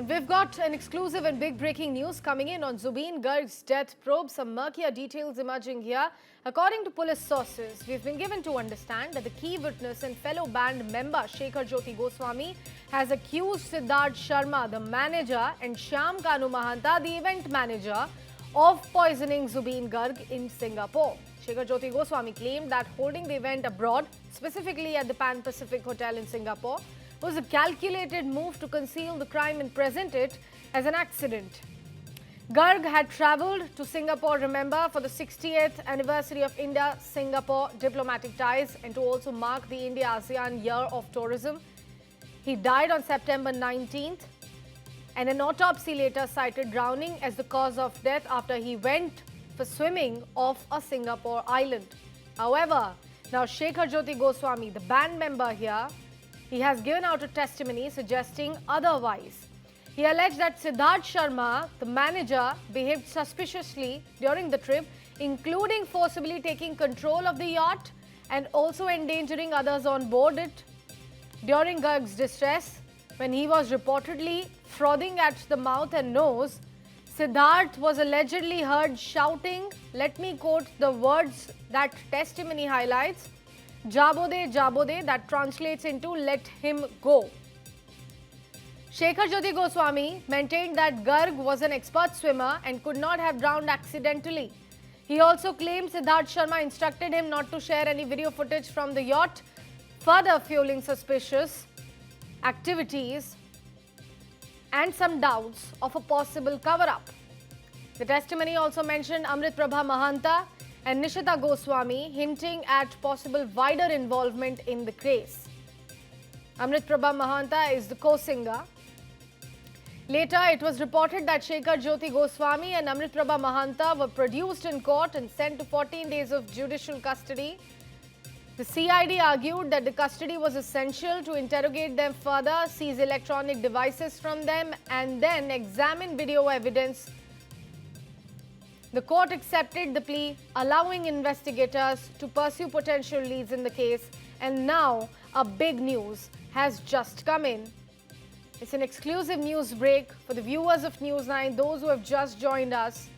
And we've got an exclusive and big breaking news coming in on Zubeen Garg's death probe. Some murkier details emerging here. According to police sources, we've been given to understand that the key witness and fellow band member Shekhar Jyoti Goswami has accused Siddharth Sharma, the manager, and Shyamkanu Mahanta, the event manager, of poisoning Zubeen Garg in Singapore. Shekhar Jyoti Goswami claimed that holding the event abroad, specifically at the Pan Pacific Hotel in Singapore, was a calculated move to conceal the crime and present it as an accident. Garg had travelled to Singapore, remember, for the 60th anniversary of India-Singapore diplomatic ties and to also mark the India-ASEAN Year of Tourism. He died on September 19th, and an autopsy later cited drowning as the cause of death after he went for swimming off a Singapore island. However, now Shekhar Jyoti Goswami, the band member here, he has given out a testimony suggesting otherwise. He alleged that Siddharth Sharma, the manager, behaved suspiciously during the trip, including forcibly taking control of the yacht and also endangering others on board it. During Garg's distress, when he was reportedly frothing at the mouth and nose, Siddharth was allegedly heard shouting, let me quote the words that testimony highlights, Jabode, that translates into let him go. Shekhar Jyoti Goswami maintained that Garg was an expert swimmer and could not have drowned accidentally. He also claimed Siddharth Sharma instructed him not to share any video footage from the yacht, further fueling suspicious activities and some doubts of a possible cover-up. The testimony also mentioned Amrit, Prabha, Mahanta and Nishita Goswami, hinting at possible wider involvement in the case. Amrit, Prabha, Mahanta is the co-singer. Later, it was reported that Shekhar Jyoti Goswami and Amrit, Prabha, Mahanta were produced in court and sent to 14 days of judicial custody. The CID argued that the custody was essential to interrogate them further, seize electronic devices from them, and then examine video evidence. The court accepted the plea, allowing investigators to pursue potential leads in the case. And now, a big news has just come in. It's an exclusive news break for the viewers of News9, those who have just joined us.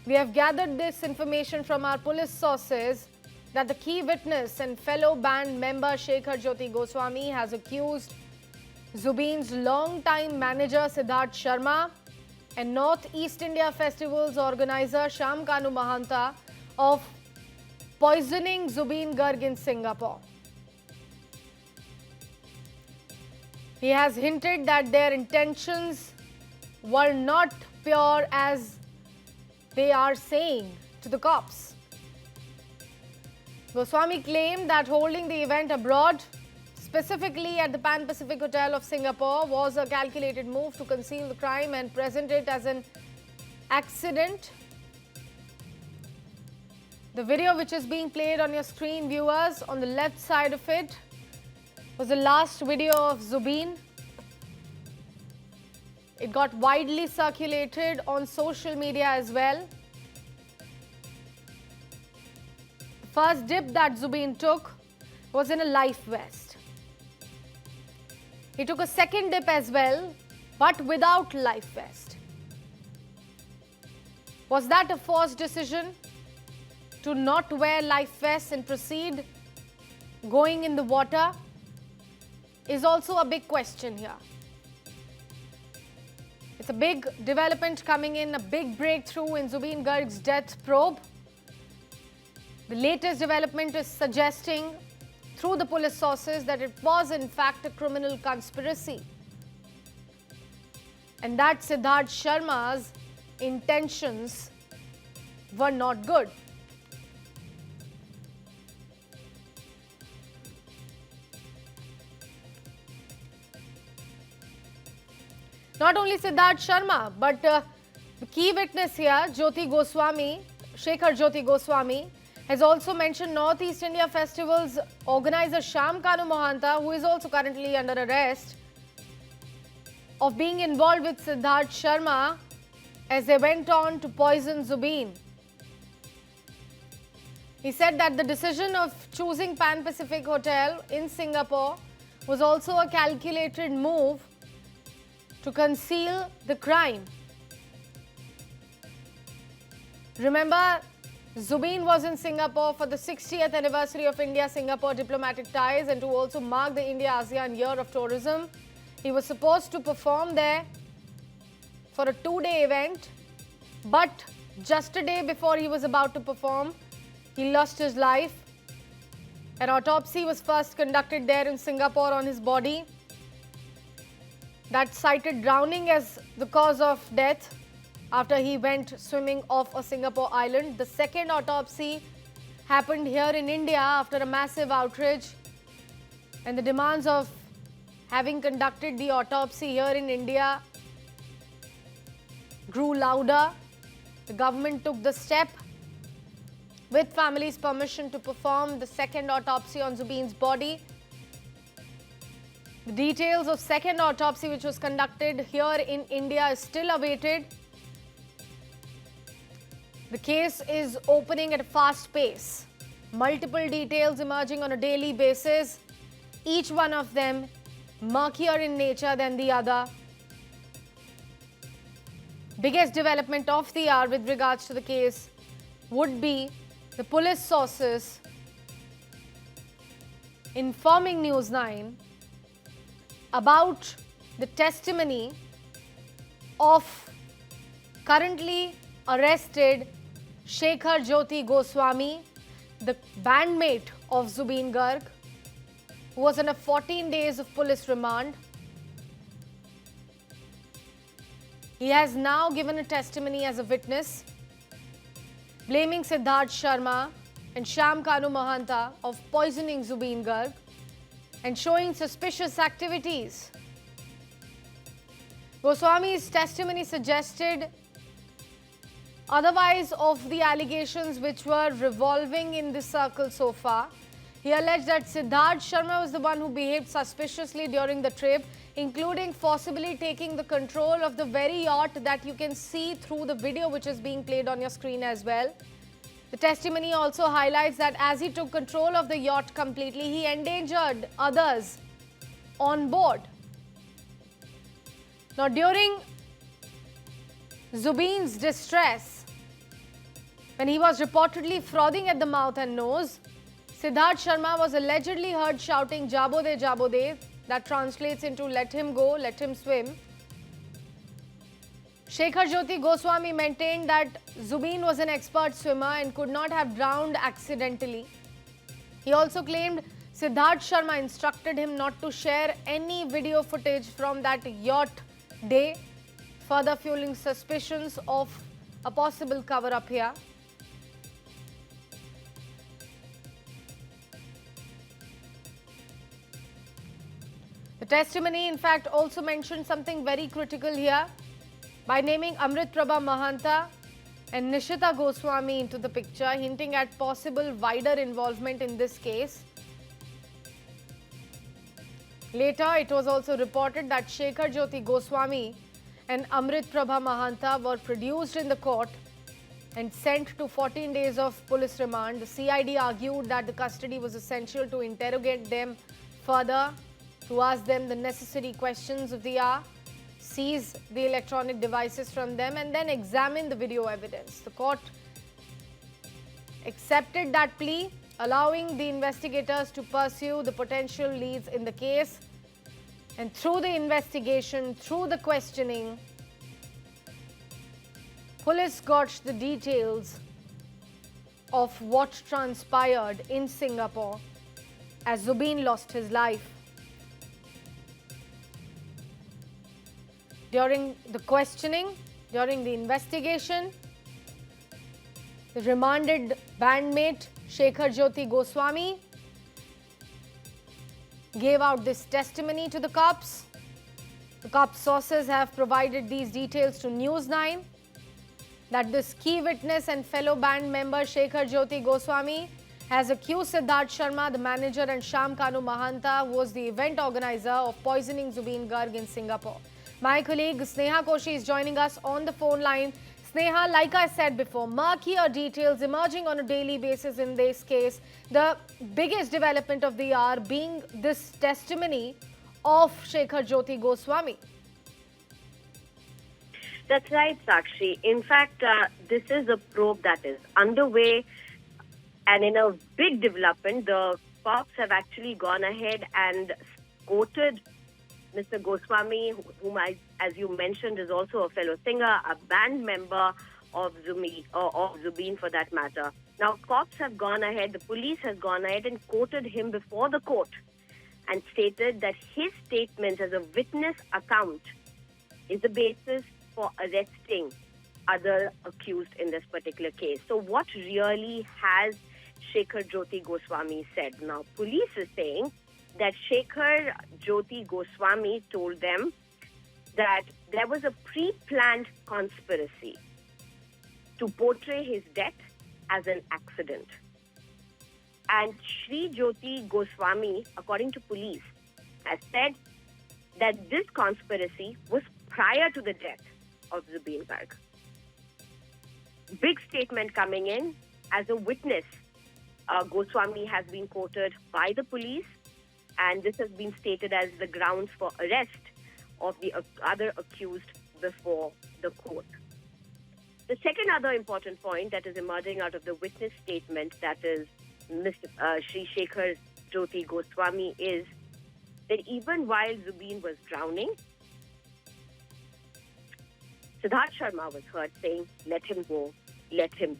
We have gathered this information from our police sources that the key witness and fellow band member Shekhar Jyoti Goswami has accused Zubeen's long-time manager Siddharth Sharma and North East India Festival's organizer Shyamkanu Mahanta of poisoning Zubeen Garg in Singapore. He has hinted that their intentions were not pure as they are saying to the cops. Goswami claimed that holding the event abroad, specifically at the Pan Pacific Hotel of Singapore, was a calculated move to conceal the crime and present it as an accident. The video which is being played on your screen, viewers, on the left side of it was the last video of Zubeen. It got widely circulated on social media as well. The first dip that Zubeen took was in a life vest. He took a second dip as well, but without life vest. Was that a forced decision to not wear life vests and proceed going in the water? Is also a big question here. It's a big development coming in, a big breakthrough in Zubeen Garg's death probe. The latest development is suggesting through the police sources that it was in fact a criminal conspiracy and that Siddharth Sharma's intentions were not good. Not only Siddharth Sharma, but the key witness here, Jyoti Goswami, Shekhar Jyoti Goswami, has also mentioned North East India Festival's organizer Shyamkanu Mahanta, who is also currently under arrest, of being involved with Siddharth Sharma as they went on to poison Zubeen. He said that the decision of choosing Pan Pacific Hotel in Singapore was also a calculated move to conceal the crime. Remember, Zubeen was in Singapore for the 60th anniversary of India-Singapore diplomatic ties and to also mark the India-ASEAN Year of Tourism. He was supposed to perform there for a 2-day event, but just a day before he was about to perform, he lost his life. An autopsy was first conducted there in Singapore on his body. That cited drowning as the cause of death after he went swimming off a Singapore island. The second autopsy happened here in India after a massive outrage, and the demands of having conducted the autopsy here in India grew louder. The government took the step, with family's permission, to perform the second autopsy on Zubeen's body. The details of second autopsy, which was conducted here in India, is still awaited. The case is opening at a fast pace. Multiple details emerging on a daily basis, each one of them murkier in nature than the other. Biggest development of the hour with regards to the case would be the police sources informing News9 about the testimony of currently arrested Shekhar Jyoti Goswami, the bandmate of Zubeen Garg, who was on a 14 days of police remand. He has now given a testimony as a witness, blaming Siddharth Sharma and Shyamkanu Mahanta of poisoning Zubeen Garg and showing suspicious activities. Goswami's testimony suggested otherwise of the allegations which were revolving in this circle so far. He alleged that Siddharth Sharma was the one who behaved suspiciously during the trip, including forcibly taking the control of the very yacht that you can see through the video which is being played on your screen as well. The testimony also highlights that as he took control of the yacht completely, he endangered others on board. Now, during Zubeen's distress, when he was reportedly frothing at the mouth and nose, Siddharth Sharma was allegedly heard shouting "Jabo de, Jabo de," that translates into "let him go, let him swim." Shekhar Jyoti Goswami maintained that Zubeen was an expert swimmer and could not have drowned accidentally. He also claimed Siddharth Sharma instructed him not to share any video footage from that yacht day, further fueling suspicions of a possible cover-up here. The testimony, in fact, also mentioned something very critical here by naming Amrit, Prabha, Mahanta and Nishita Goswami into the picture, hinting at possible wider involvement in this case. Later, it was also reported that Shekhar Jyoti Goswami and Amrit, Prabha, Mahanta were produced in the court and sent to 14 days of police remand. The CID argued that the custody was essential to interrogate them further, to ask them the necessary questions of the hour, seize the electronic devices from them and then examine the video evidence. The court accepted that plea, allowing the investigators to pursue the potential leads in the case. And through the investigation, through the questioning, police got the details of what transpired in Singapore as Zubeen lost his life. During the questioning, during the investigation, the remanded bandmate Shekhar Jyoti Goswami gave out this testimony to the cops. The cops sources have provided these details to News9 that this key witness and fellow band member Shekhar Jyoti Goswami has accused Siddharth Sharma, the manager, and Shyamkanu Mahanta, who was the event organizer, of poisoning Zubeen Garg in Singapore. My colleague Sneha Koshi is joining us on the phone line. Sneha, like I said before, murkier details emerging on a daily basis in this case. The biggest development of the hour being this testimony of Shekhar Jyoti Goswami. That's right, Sakshi. In fact, this is a probe that is underway, and in a big development, the cops have actually gone ahead and quoted Mr. Goswami, whom as you mentioned, is also a fellow singer, a band member of Zubeen for that matter. Now, cops have gone ahead, the police has gone ahead and quoted him before the court and stated that his statement as a witness account is the basis for arresting other accused in this particular case. So what really has Shekhar Jyoti Goswami said? Now, police is saying that Shekhar Jyoti Goswami told them that there was a pre-planned conspiracy to portray his death as an accident. And Shri Jyoti Goswami, according to police, has said that this conspiracy was prior to the death of Zubeen Garg. Big statement coming in. As a witness, Goswami has been quoted by the police, and this has been stated as the grounds for arrest of the other accused before the court. The second other important point that is emerging out of the witness statement, that is Mr. Shri Shekhar Jyoti Goswami, is that even while Zubeen was drowning, Siddharth Sharma was heard saying, "Let him go, let him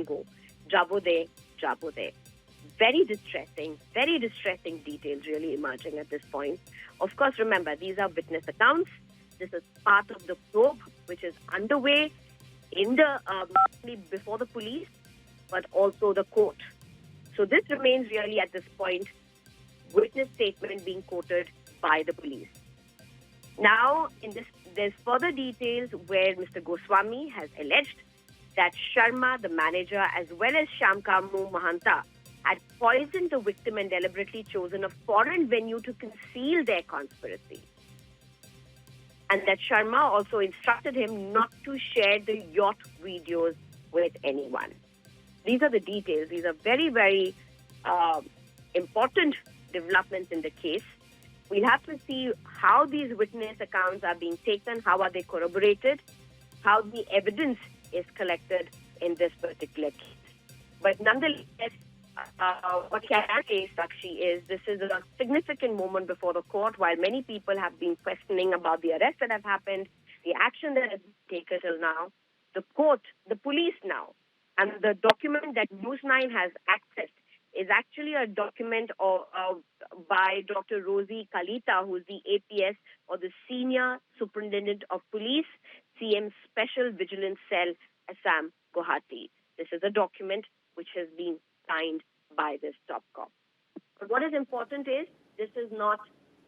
go. Jabo de, jabo de." Very distressing details really emerging at this point. Of course, remember, these are witness accounts. This is part of the probe which is underway in the before the police, but also the court. So this remains really at this point witness statement being quoted by the police. Now, in this, there's further details where Mr. Goswami has alleged that Sharma, the manager, as well as Shyamkanu Mahanta, had poisoned the victim and deliberately chosen a foreign venue to conceal their conspiracy. And that Sharma also instructed him not to share the yacht videos with anyone. These are the details. These are very, very important developments in the case. We'll have to see how these witness accounts are being taken, how are they corroborated, how the evidence is collected in this particular case. But nonetheless, what can say, Sakshi, is this is a significant moment before the court. While many people have been questioning about the arrest that have happened, the action that has been taken till now, the court, the police now, and the document that News9 has accessed is actually a document by Dr. Rosie Kalita, who is the APS, or the Senior Superintendent of Police, CM Special Vigilance Cell, Assam, Guwahati. This is a document which has been signed by this top cop. But what is important is this is not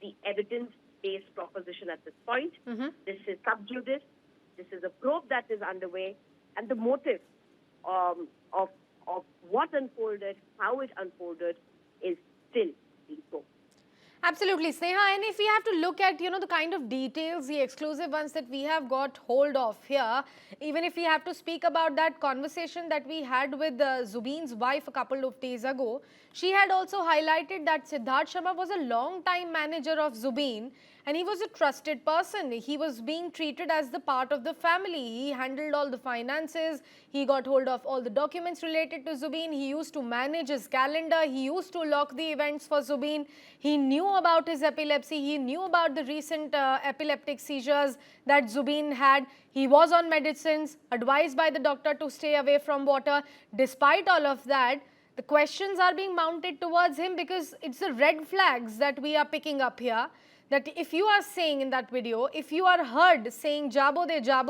the evidence-based proposition at this point. Mm-hmm. This is sub judice. This is a probe that is underway, and the motive of what unfolded, how it unfolded, is still being probed. Absolutely, Sneha. And if we have to look at, the kind of details, the exclusive ones that we have got hold of here, even if we have to speak about that conversation that we had with Zubeen's wife a couple of days ago, she had also highlighted that Siddharth Sharma was a long-time manager of Zubeen, and he was a trusted person. He was being treated as the part of the family. He handled all the finances. He got hold of all the documents related to Zubeen. He used to manage his calendar. He used to lock the events for Zubeen. He knew about his epilepsy. He knew about the recent epileptic seizures that Zubeen had. He was on medicines, advised by the doctor to stay away from water. Despite all of that, the questions are being mounted towards him because it's the red flags that we are picking up here. That if you are saying in that video, if you are heard saying jabo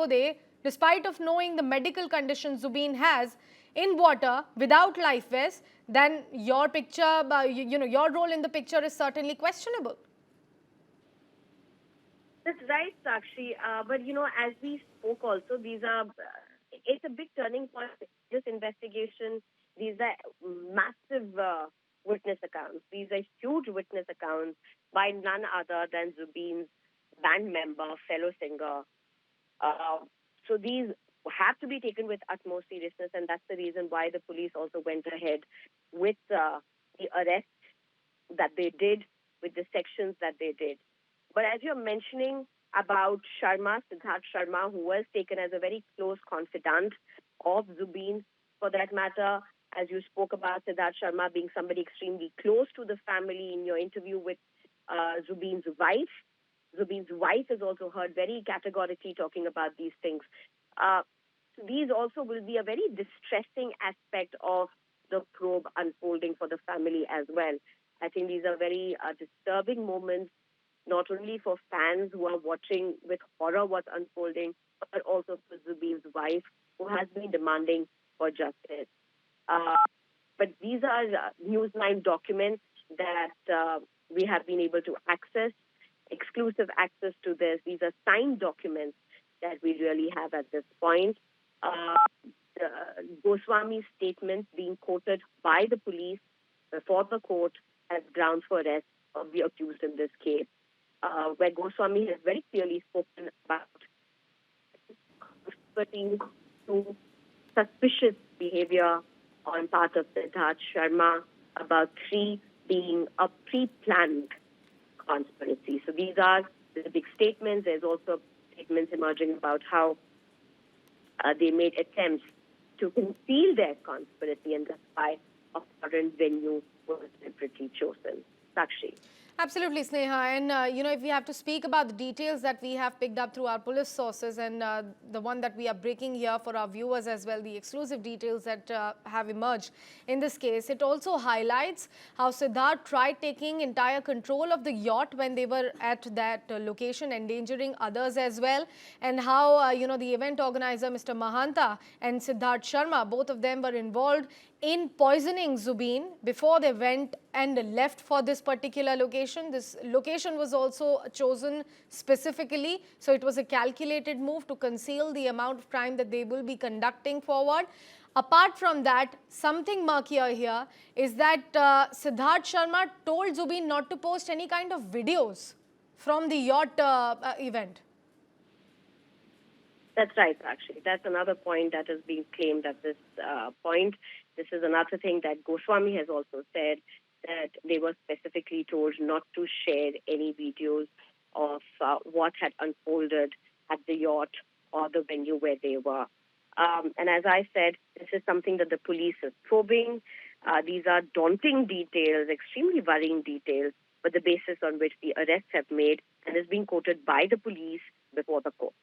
de, despite of knowing the medical condition Zubeen has in water without life vest, then your picture, your role in the picture is certainly questionable. That's right, Sakshi. But, as we spoke also, these are, it's a big turning point, this investigation. These are massive witness accounts. These are huge witness accounts by none other than Zubeen's band member, fellow singer. So these have to be taken with utmost seriousness, and that's the reason why the police also went ahead with the arrest that they did, with the sections that they did. But as you're mentioning, about Sharma, Siddharth Sharma, who was taken as a very close confidant of Zubeen. For that matter, as you spoke about Siddharth Sharma being somebody extremely close to the family in your interview with Zubeen's wife. Zubeen's wife is also heard very categorically talking about these things. These also will be a very distressing aspect of the probe unfolding for the family as well. I think these are very disturbing moments, not only for fans who are watching with horror what's unfolding, but also for Zubeen's wife, who has been demanding for justice. But these are News9 documents that we have been able to access, exclusive access to this. These are signed documents that we really have at this point. Goswami's statements being quoted by the police before the court as grounds for arrest of the accused in this case, where Goswami has very clearly spoken about to suspicious behavior on part of Siddharth Sharma, about 3 being a pre-planned conspiracy. So these are the big statements. There's also statements emerging about how they made attempts to conceal their conspiracy, and that's why a foreign venue was deliberately chosen. Sakshi. Absolutely, Sneha. And, if we have to speak about the details that we have picked up through our police sources and the one that we are breaking here for our viewers as well, the exclusive details that have emerged in this case, it also highlights how Siddharth tried taking entire control of the yacht when they were at that location, endangering others as well, and how, the event organizer, Mr. Mahanta, and Siddharth Sharma, both of them were involved in poisoning Zubeen before they went and left for this particular location. This location was also chosen specifically, so it was a calculated move to conceal the amount of crime that they will be conducting forward. Apart from that, something murkier here is that Siddharth Sharma told Zubeen not to post any kind of videos from the yacht event. That's right, actually. That's another point that is being claimed at this point. This is another thing that Goswami has also said, that they were specifically told not to share any videos of what had unfolded at the yacht or the venue where they were. And as I said, this is something that the police is probing. These are daunting details, extremely worrying details, but the basis on which the arrests have made and is being quoted by the police before the court.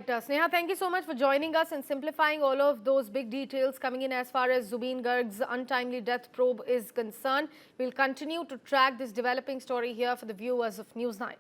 Sneha, thank you so much for joining us and simplifying all of those big details coming in as far as Zubeen Garg's untimely death probe is concerned. We'll continue to track this developing story here for the viewers of News9.